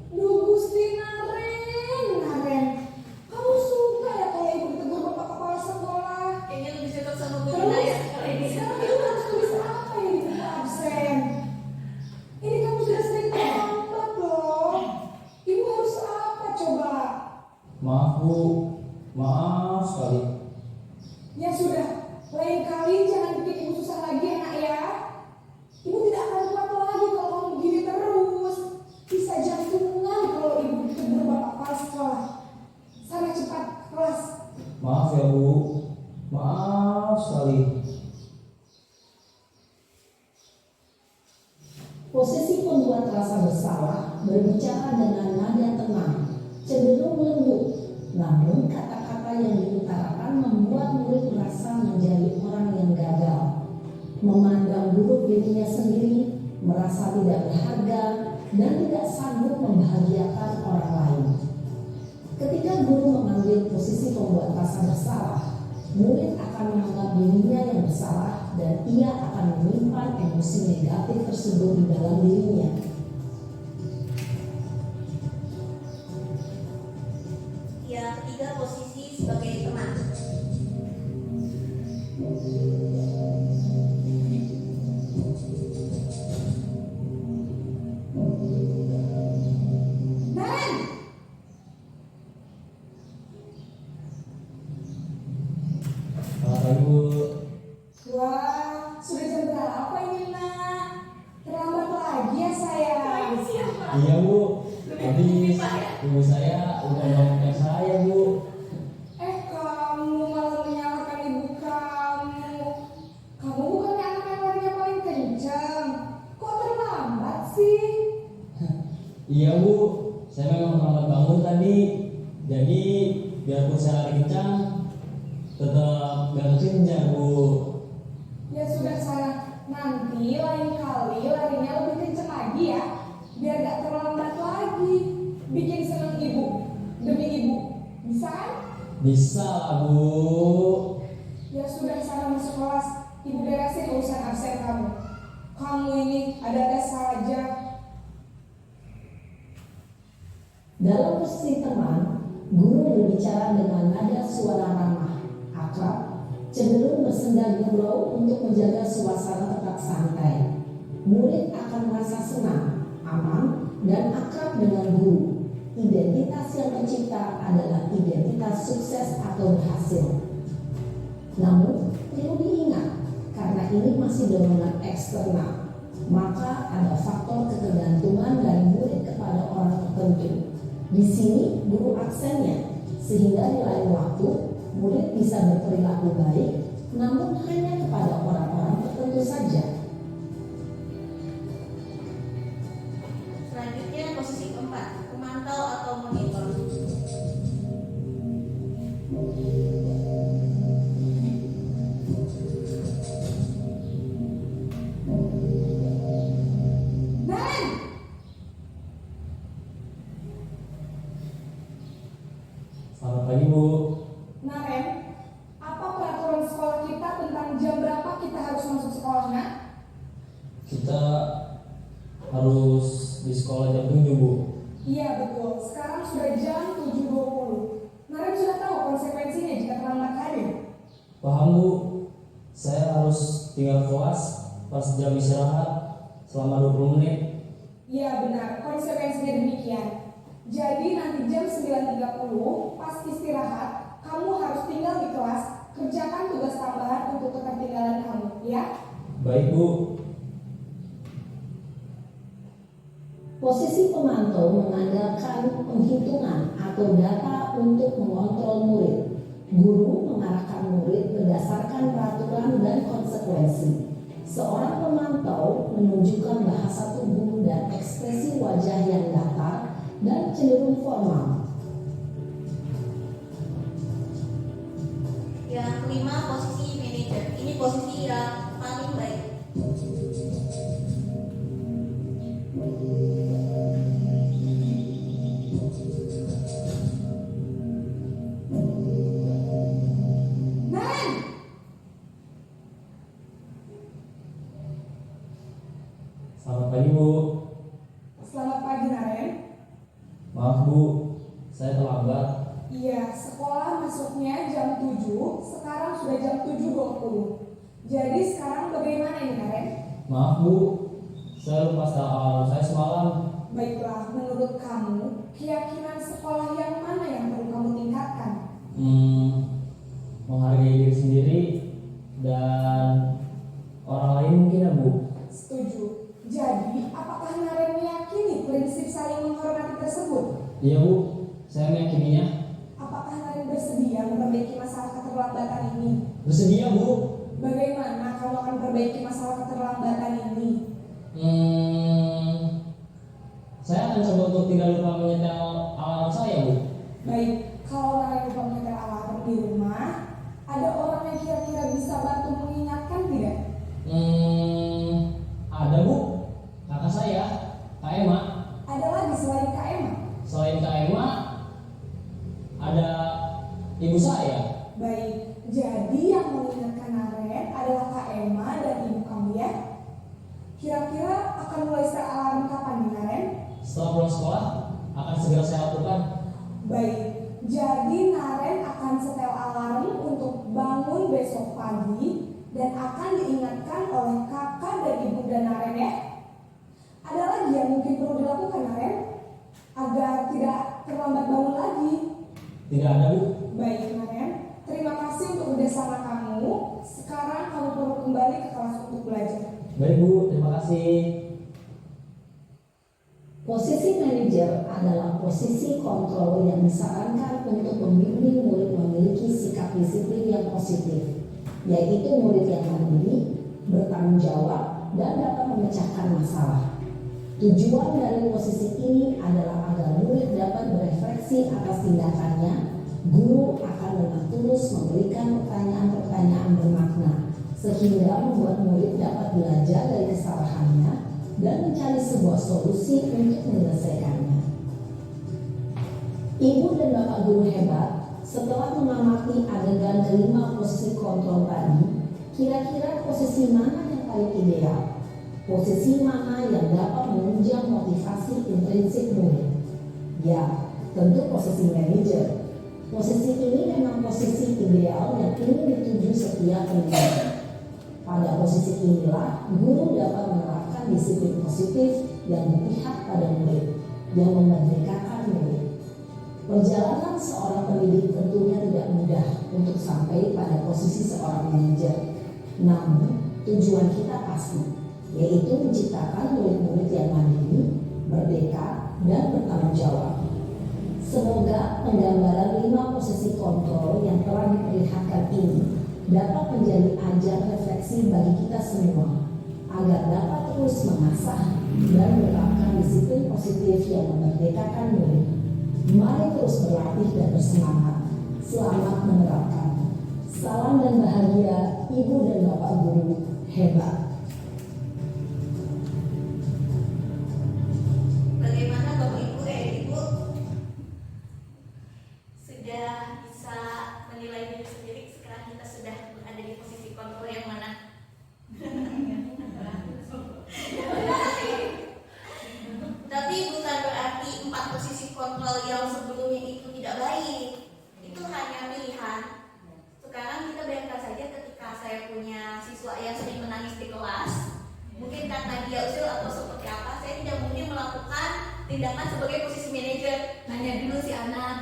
C: Duh, Gusti Naren. Kamu suka ya kalau ibu ditegur bapak kepala sekolah?
A: Kayaknya lebih cocok sama Bu
C: Terus,
A: Naya kali ini.
C: sekarang ibu harus tulis apa yang di buku absen? Ini kamu sudah sering terlambat loh. Ibu harus apa coba?
G: Maaf Bu. Maaf sekali.
C: Ya sudah, lain kali jangan bikin ibu susah lagi ya nak ya. Ibu tidak akan kuat lagi kalau kamu begini terus. Bisa jantungan kalau ibu ditegur bapak kepala sekolah. Sana cepat ke kelas.
G: Maaf ya Bu. Maaf sekali.
F: Posisi pembuat rasa bersalah berbicara dengan nada tenang, cenderung lembut, namun kata-kata yang diutarakan membuat murid merasa menjadi orang yang gagal, memandang buruk dirinya sendiri, merasa tidak berharga, dan tidak sanggup membahagiakan orang lain. Ketika guru mengambil posisi pembuat rasa bersalah, murid akan menganggap dirinya yang bersalah dan ia akan menyimpan emosi negatif tersebut di dalam dirinya.
A: Yang ketiga posisi sebagai teman.
C: Nan,
G: Selamat pagi Bu.
C: wah, sudah jam berapa ini nak? Terlambat lagi ya sayang.
G: Iya Bu. Tadi ibu saya udah bangunkan saya Bu.
C: Kamu malah menyalahkan ibu kamu. Kamu bukannya anak yang larinya paling kencang. Kok terlambat sih?
G: Iya Bu. Saya memang terlambat bangun tadi. Jadi biarpun saya lari kencang, tetap gak kencang Bu.
C: Ya sudah sana,
H: Nanti lain kali larinya lebih kenceng lagi ya, biar gak terlambat lagi. Bikin seneng ibu, demi ibu. Bisa kan?
G: Bisa lah Bu.
H: Ya sudah, sana masuk kelas. Ibu beresin urusan absen kamu. Kamu ini ada-ada saja.
F: Dalam posisi teman, guru berbicara dengan nada suara ramah, akrab, cenderung bersenda gurau untuk menjaga suasana tetap santai. Murid akan merasa senang, aman, dan akrab dengan guru. Identitas yang tercipta adalah identitas sukses atau berhasil. Namun, perlu diingat, karena ini masih dorongan eksternal, maka ada faktor ketergantungan dari murid kepada orang tertentu. Di sini guru aksennya, sehingga di lain waktu murid bisa berperilaku baik, namun hanya kepada orang-orang tertentu saja.
A: Selanjutnya posisi keempat, pemantau atau monitor.
H: Naren!
G: Selamat pagi Bu.
H: Naren, apa peraturan sekolah kita tentang jam berapa kita harus masuk sekolahnya?
G: Kita harus di sekolah jam 7 Bu.
H: Iya betul, sekarang sudah jam 7.20. Naren sudah tahu konsekuensinya jika terlambat hadir.
G: Paham Bu. Saya harus tinggal kelas pas jam istirahat selama 20 menit.
H: Iya benar, konsekuensinya demikian. Jadi nanti jam 9.30 pas istirahat, kamu harus tinggal di kelas, kerjakan tugas tambahan untuk ketertinggalan kamu, ya?
G: Baik Bu.
F: Posisi pemantau mengandalkan penghitungan atau data untuk mengontrol murid. Guru mengarahkan murid berdasarkan peraturan dan konsekuensi. Seorang pemantau menunjukkan bahasa tubuh dan ekspresi wajah yang datar dan cenderung formal.
A: Yang kelima, posisi manajer. Ini posisi yang paling baik.
H: Naren!
G: Selamat pagi Bu.
H: Selamat pagi Naren.
G: Maaf Bu, saya terlambat.
H: Iya, sekolah masuknya jam 7, sekarang sudah jam 7.20. Jadi sekarang bagaimana ini Naren?
G: Maaf Bu, saya lupa setel alarm saya semalam.
H: Baiklah, menurut kamu, keyakinan sekolah yang mana yang perlu kamu tingkatkan?
G: Menghargai diri sendiri dan orang lain mungkin ya Bu.
H: Setuju. Jadi, apakah Naren meyakini prinsip saling menghormati tersebut?
G: Iya Bu, saya meyakininya.
H: Apakah Naren bersedia memperbaiki masalah keterlambatan ini?
G: Bersedia Bu.
H: Bagaimana kamu akan perbaiki masalah keterlambatan ini?
G: Saya akan coba untuk tidak lupa menyetel alarm saya Bu.
H: Baik, kalau Naren lupa menyetel alarm di rumah, ada orang yang kira-kira bisa bantu mengingatkan tidak?
G: Ada Bu, kakak saya, Kak Emma.
H: Ada lagi selain Kak Emma?
G: Selain Kak Emma, ada ibu saya.
H: Baik, jadi yang mengingatkan Naren adalah Kak Emma dan ibu kamu ya? Kira-kira akan mulai setel alarm kapan nih Naren?
G: Setelah pulang sekolah, akan segera saya lakukan.
H: Baik, jadi Naren akan setel alarm untuk bangun besok pagi dan akan diingatkan oleh kakak dan ibu dan Naren ya. Ada lagi yang mungkin perlu dilakukan Naren agar tidak terlambat bangun lagi?
G: Tidak ada Bu.
H: Baik Naren, terima kasih untuk kerjasama kamu. Sekarang kamu perlu kembali ke kelas untuk belajar.
G: Baik Bu, terima kasih.
F: Posisi manajer adalah posisi kontrol yang disarankan untuk membimbing murid memiliki sikap disiplin yang positif, yaitu murid yang mandiri, bertanggung jawab, dan dapat memecahkan masalah. Tujuan dari posisi ini adalah agar murid dapat berefleksi atas tindakannya. Guru akan dengan tulus memberikan pertanyaan-pertanyaan bermakna sehingga membuat murid dapat belajar dari kesalahannya dan mencari sebuah solusi untuk menyelesaikannya. Ibu dan Bapak guru hebat, setelah mengamati adegan kelima posisi kontrol tadi, kira-kira posisi mana yang paling ideal? Posisi mana yang dapat menunjang motivasi intrinsik murid? Ya, tentu posisi manajer. Posisi ini memang posisi ideal yang ingin dituju setiap pendidik. Pada posisi inilah, guru dapat menerapkan disiplin positif yang berpihak pada murid, yang memerdekakan murid. Perjalanan seorang pendidik tentunya tidak mudah untuk sampai pada posisi seorang manajer. Namun, tujuan kita pasti, yaitu menciptakan murid-murid yang mandiri, merdeka, dan bertanggung jawab. Semoga penggambaran 5 posisi kontrol yang telah diperlihatkan ini dapat menjadi ajar refleksi bagi kita semua, agar dapat terus mengasah dan menerapkan disiplin positif yang memerdekakan murid. Mari terus berlatih dan bersemangat. Selamat menerapkan. Salam dan bahagia Ibu dan Bapak guru hebat.
A: Bagaimana Bapak Ibu sudah bisa menilai diri sendiri sekarang kita sudah berada di posisi kontrol yang mana? Tapi bukan berarti 4 posisi kontrol yang sebelumnya itu tidak baik. Itu hanya pilihan. Sekarang kita bayangkan saja ketika saya punya siswa yang sering menangis di kelas, mungkin karena dia usil atau seperti apa, saya tidak mungkin melakukan tindakan sebagai posisi manajer. Nanya dulu si anak,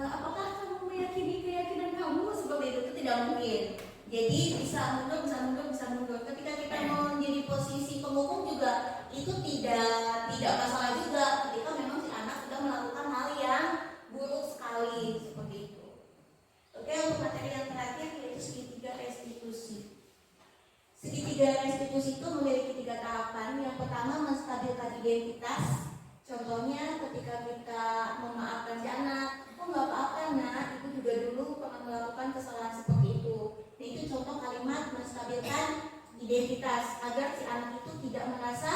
A: apakah kamu meyakini keyakinan kamu seperti itu tidak mungkin. Jadi bisa mundur. Ketika kita mau menjadi posisi penghukum juga itu tidak masalah juga. Ketika memang si anak sudah melakukan hal yang buruk sekali seperti itu. Oke, untuk materi yang terakhir yaitu segitiga restitusi. Segitiga restitusi itu memiliki 3 tahapan. Yang pertama, menstabilkan identitas. Contohnya ketika kita memaafkan si anak, nggak apa-apa nak, ibu juga dulu pernah melakukan kesalahan seperti itu. Nah, itu contoh kalimat menstabilkan identitas agar si anak itu tidak merasa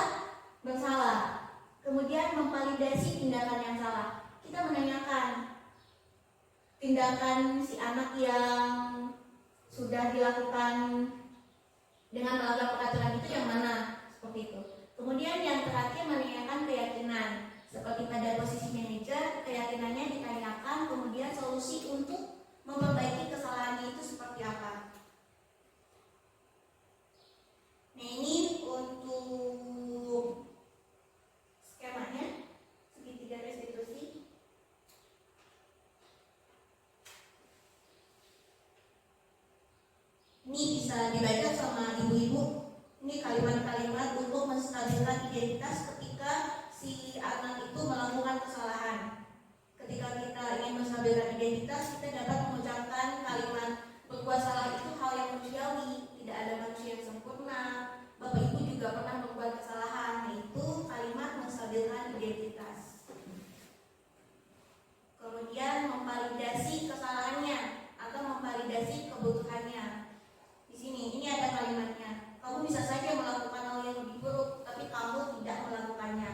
A: bersalah. Kemudian memvalidasi tindakan yang salah. Kita menanyakan tindakan si anak yang sudah dilakukan dengan melanggar peraturan itu yang mana, seperti itu. Kemudian yang terakhir menanyakan keyakinan. Seperti pada posisi manajer, keyakinannya ditanyakan, kemudian solusi untuk memperbaiki kesalahannya itu seperti apa. Nah, ini untuk skemanya segitiga restitusi. Ini bisa dibaca sama ibu-ibu. Ini kalimat-kalimat untuk menstabilkan identitas ketika si anak itu melakukan kesalahan. Ketika kita ingin menstabilkan identitas, kita dapat mengucapkan kalimat berbuat salah itu hal yang manusiawi. Tidak ada manusia yang sempurna. Bapak Ibu juga pernah membuat kesalahan, yaitu kalimat menstabilkan identitas. Kemudian memvalidasi kesalahannya atau memvalidasi kebutuhannya. Di sini ini ada kalimatnya. Kamu bisa saja melakukan hal yang lebih buruk, tapi kamu tidak melakukannya.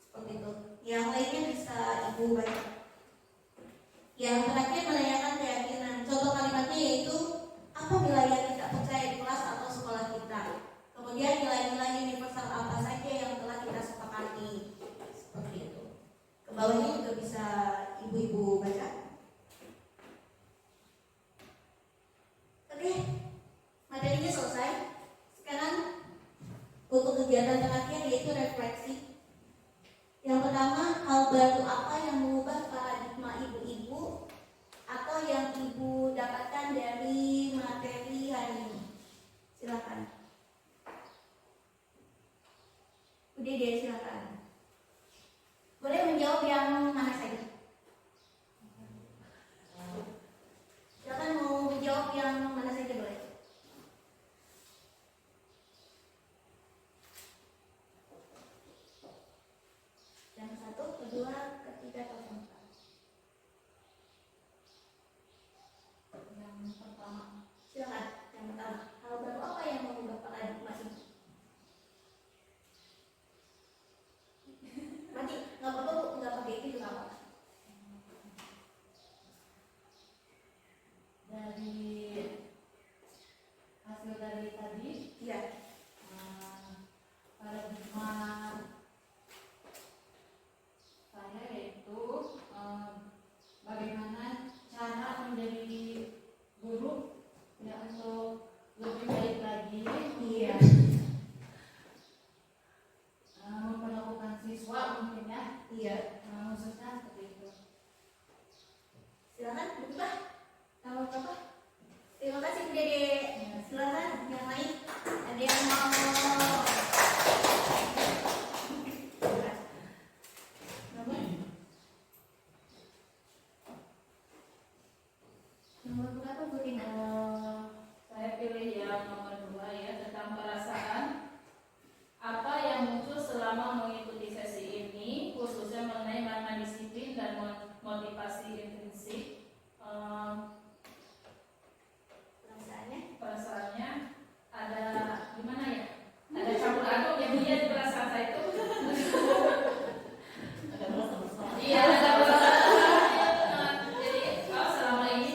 A: Seperti itu. Yang lainnya bisa ibu baca. Yang terakhir menanyakan keyakinan. Contoh kalimatnya yaitu apa nilai yang tidak percaya di kelas atau sekolah kita. Kemudian nilai-nilai universal apa saja yang telah kita sepakati. Seperti itu. Ke bawahnya juga bisa ibu-ibu baca. Oke, materinya selesai. Sekarang untuk kegiatan terakhir yaitu refleksi. Yang pertama, hal baru apa yang mengubah paradigma ibu-ibu atau yang ibu dapatkan dari materi hari ini? Silakan. Udah deh, silakan. Boleh menjawab yang mana saja? Nomor berapa Bu Rina?
I: Saya pilih yang nomor 2 ya, tentang perasaan. Apa yang muncul selama mengikuti sesi ini, khususnya mengenai makna disiplin dan motivasi intrinsik. Perasaannya ada gimana ya? Ada campur aduk ya Bu ya di perasaan saya itu.
D: Ada merasa bersalah.
I: Iya, ada perasaan. Jadi selama ini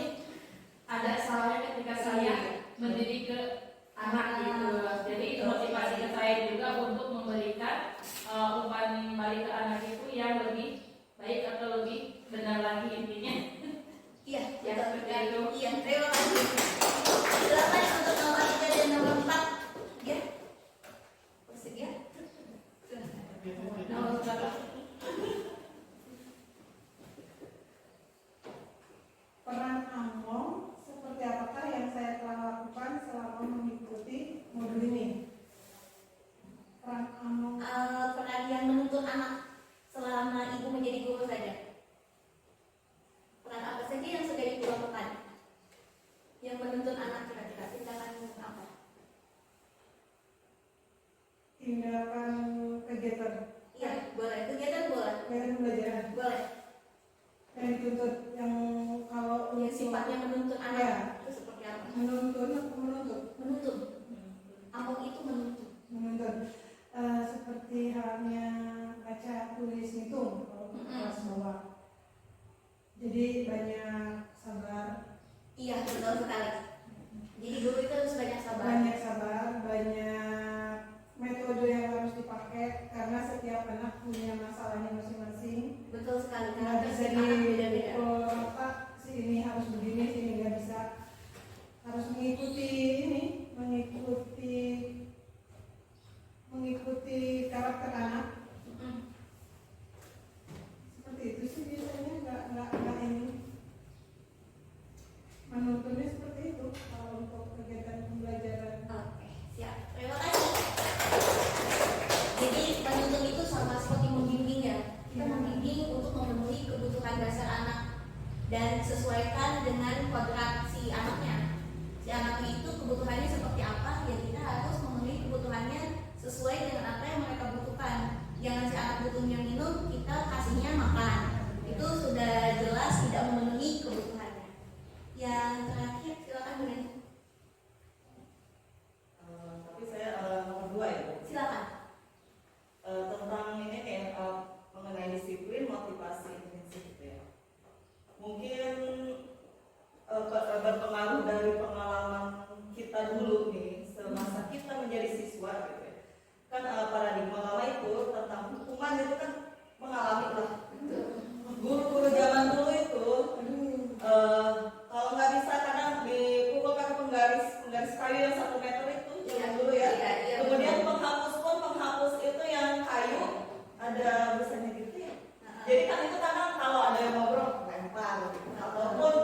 I: ada salahnya ketika saya mendidik ke anak gitu. Jadi itu motivasi ke saya juga untuk memberikan umpan balik ke anak itu yang lebih baik atau lebih benar lagi intinya.
A: Iya,
I: Ya, seperti itu.
A: Iya, terima kasih. Silakan untuk nomor 3 dan nomor 4. Ya. Bersedia? Nomor berapa?
C: Peran Among seperti apakah yang saya telah lakukan selama mengikuti modul ini? Peran Among
A: Peran yang menuntun anak selama ibu menjadi guru saja. Peran apa saja yang sudah ibu lakukan? Yang menuntun anak kira-kira tindakan apa?
C: tindakan kegiatan
A: Iya, boleh. Kegiatan boleh.
C: kegiatan pembelajaran
A: Boleh.
C: yang dituntut yang kalau
A: Yang sifatnya menuntun anak
C: Ya.
A: itu seperti apa?
C: menuntun atau menuntut
A: Menuntun. Among itu menuntun.
C: menuntut seperti halnya baca tulis hitung kalau kelas bawah. Jadi banyak sabar,
A: Iya, betul sekali. Jadi guru itu harus banyak sabar.
C: banyak metode yang harus dipakai karena setiap anak punya masalahnya masing-masing.
A: Betul sekali.
C: Nggak
A: Karena
C: bisa
A: setiap anak
C: di
A: beda-beda.
C: apa si ini harus begini, si ini nggak bisa, harus mengikuti karakter anak. Seperti itu sih biasanya, nggak ini menuntunnya seperti itu kalau untuk kegiatan pembelajaran.
A: Oke, siap. Terima kasih. Jadi menuntun itu sama seperti membimbing ya. Kita membimbing untuk memenuhi kebutuhan dasar anak dan sesuaikan dengan kodrat si anaknya. Si anaknya itu kebutuhannya seperti apa, ya kita harus memenuhi kebutuhannya sesuai dengan apa yang mereka butuhkan. Jangan si anak butuhnya minum, kita kasihnya makan. Itu sudah jelas tidak memenuhi kebutuhannya. Yang terakhir silakan Bu Neni.
D: Tapi saya nomor 2 ya Bu.
A: Silakan.
D: Tentang ini nih mengenai disiplin, motivasi intrinsik gitu ya. Mungkin berpengaruh dari pengalaman kita dulu nih semasa kita menjadi siswa gitu ya. Kan paradigma lama itu tentang hukuman itu kan mengalami lah. Guru-guru zaman dulu itu kalau nggak bisa kadang dipukul pakai penggaris kayu yang 1 meter itu zaman dulu ya. Kemudian penghapus itu yang kayu ada busanya gitu ya. Jadi kan itu kadang kalau ada yang ngobrol lempar gitu. Ataupun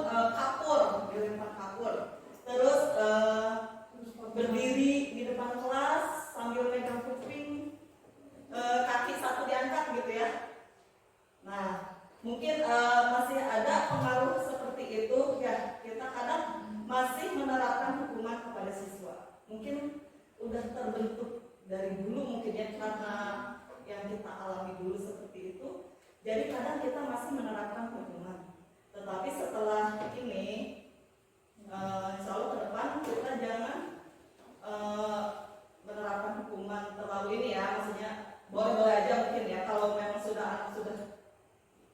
D: dilempar kapur. Terus berdiri di depan kelas sambil megang kuping, kaki 1 diangkat gitu ya. Nah, mungkin masih ada pengaruh seperti itu ya. Kita kadang masih menerapkan hukuman kepada siswa. Mungkin udah terbentuk dari dulu mungkin ya, karena yang kita alami dulu seperti itu. Jadi kadang kita masih menerapkan hukuman. Tetapi setelah ini, insya Allah ke depan kita jangan menerapkan hukuman terlalu ini ya. Maksudnya boleh-boleh aja mungkin ya. Kalau memang anak sudah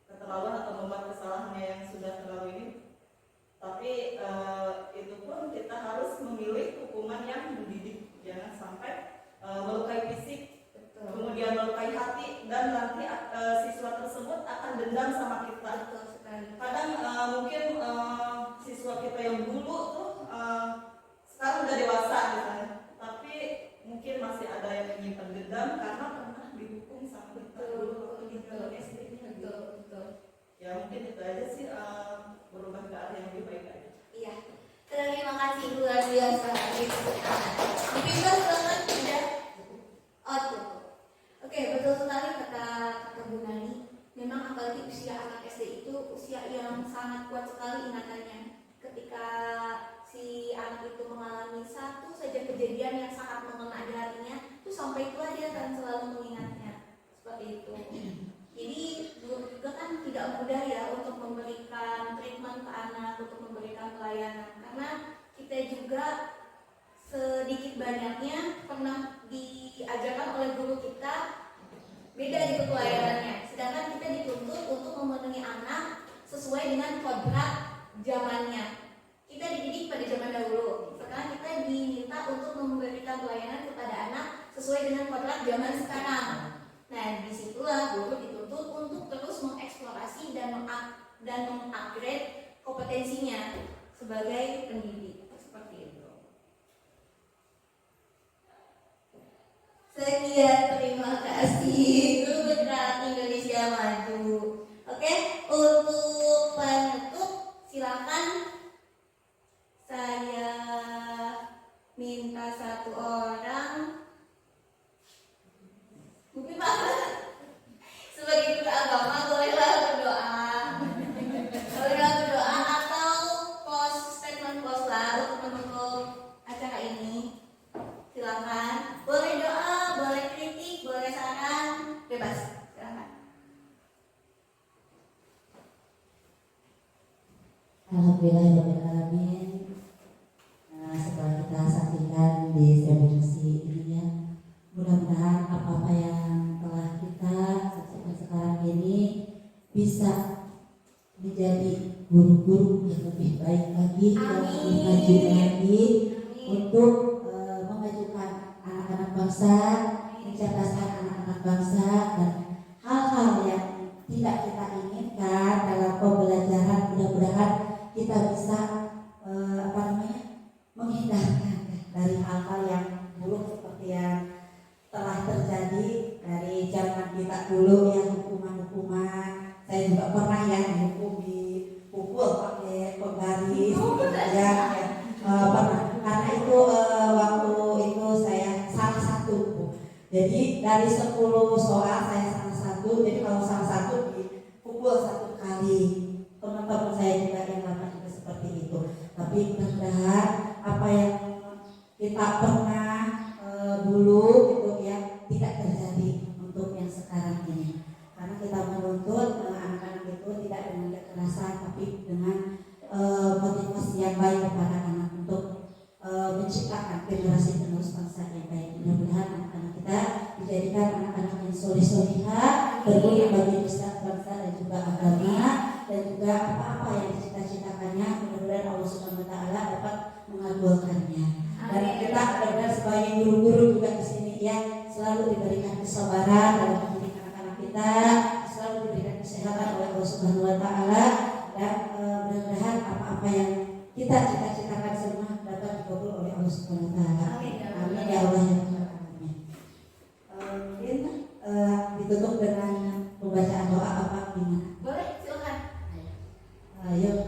D: keterlaluan atau membuat kesalahannya yang sudah terlalu ini. Tapi itu pun kita harus memilih hukuman yang mendidik. Jangan sampai melukai fisik, kemudian melukai hati, dan nanti siswa tersebut akan dendam sama kita. Kadang mungkin siswa kita yang dulu tuh sekarang udah dewasa misalnya, tapi mungkin masih ada yang menyimpan dendam karena pernah dihukum sama kita dulu di SD-nya. Ya mungkin itu aja sih, berubah ke arah yang lebih baik aja.
A: Iya. Terima kasih luar biasa. Dipindah silakan pindah. Oh tuh. Oke, betul sekali kata Bu Nani. Memang apalagi usia anak SD itu usia yang sangat kuat sekali ingatannya. ketika si anak itu mengalami satu saja kejadian yang sangat mengena di hatinya, itu sampai tua dia akan selalu mengingatnya seperti itu. Jadi guru juga kan tidak mudah ya untuk memberikan treatment ke anak, untuk memberikan pelayanan, karena kita juga sedikit banyaknya pernah diajarkan oleh guru kita beda gitu pelayanannya, sedangkan kita dituntut untuk memenuhi anak sesuai dengan kodrat zamannya. Kita dididik pada zaman dahulu, sekarang kita diminta untuk memberikan pelayanan kepada anak sesuai dengan kodrat zaman sekarang. Nah, disitulah guru dituntut untuk terus mengeksplorasi dan mengupgrade kompetensinya sebagai pendidik. Seperti itu. Sekian, terima kasih. Guru Bergerak Indonesia Maju. Oke, untuk penutup silakan saya minta satu orang, mungkin Pak sebagai guru agama bolehlah berdoa, atau statement close lah untuk menutup acara ini. Silakan, boleh doa, boleh kritik, boleh saran, bebas. Silakan.
B: Alhamdulillahirrahmanirrahim. Setelah kita saksikan di seminasi ini ya, mudah-mudahan apa-apa yang telah kita saksikan sekarang ini bisa menjadi guru-guru yang lebih baik lagi, yang lebih maju lagi untuk memajukan anak-anak bangsa, mencerdaskan anak-anak bangsa, dan hal-hal yang tidak kita inginkan dalam pembelajaran mudah-mudahan kita bisa menghindarkan dari hal-hal yang buruk seperti yang telah terjadi dari zaman kita dulu, yang hukuman-hukuman. Saya juga pernah yang dihukum dipukul pakai penggaris ya, pernah, karena itu waktu itu saya salah satu. Jadi dari 10 soal saya salah satu, jadi kalau salah satu dipukul 1 kali. Teman-teman saya juga yang lama juga seperti itu. Tapi mudah-mudahan apa yang kita pernah dulu gitu ya tidak terjadi untuk yang sekarang ini. Karena kita menuntut anak-anak itu tidak dengan kekerasan, tapi dengan motivasi yang baik kepada anak untuk menciptakan generasi penerus bangsa yang baik. Mudah-mudahan anak-anak kita dijadikan anak-anak yang soleh-solehah, berguna bagi bangsa dan juga agama, dan juga apa-apa yang dicita-citakannya, mudah-mudahan Allah Subhanahu wa Ta'ala dapat mengabulkannya. Dan kita benar-benar sebagai guru-guru juga di sini ya, selalu diberikan kesabaran dalam mendidik anak-anak kita, selalu diberikan kesehatan oleh Allah Subhanahu wa Ta'ala, dan mudah-mudahan apa-apa yang kita cita-citakan semua dapat dikabul oleh Allah Subhanahu wa Ta'ala. Amin ya Allah ya Rabbal alamin. Mungkin ditutup dengan pembacaan doa apa gimana?
A: Boleh, silakan.
B: Ayo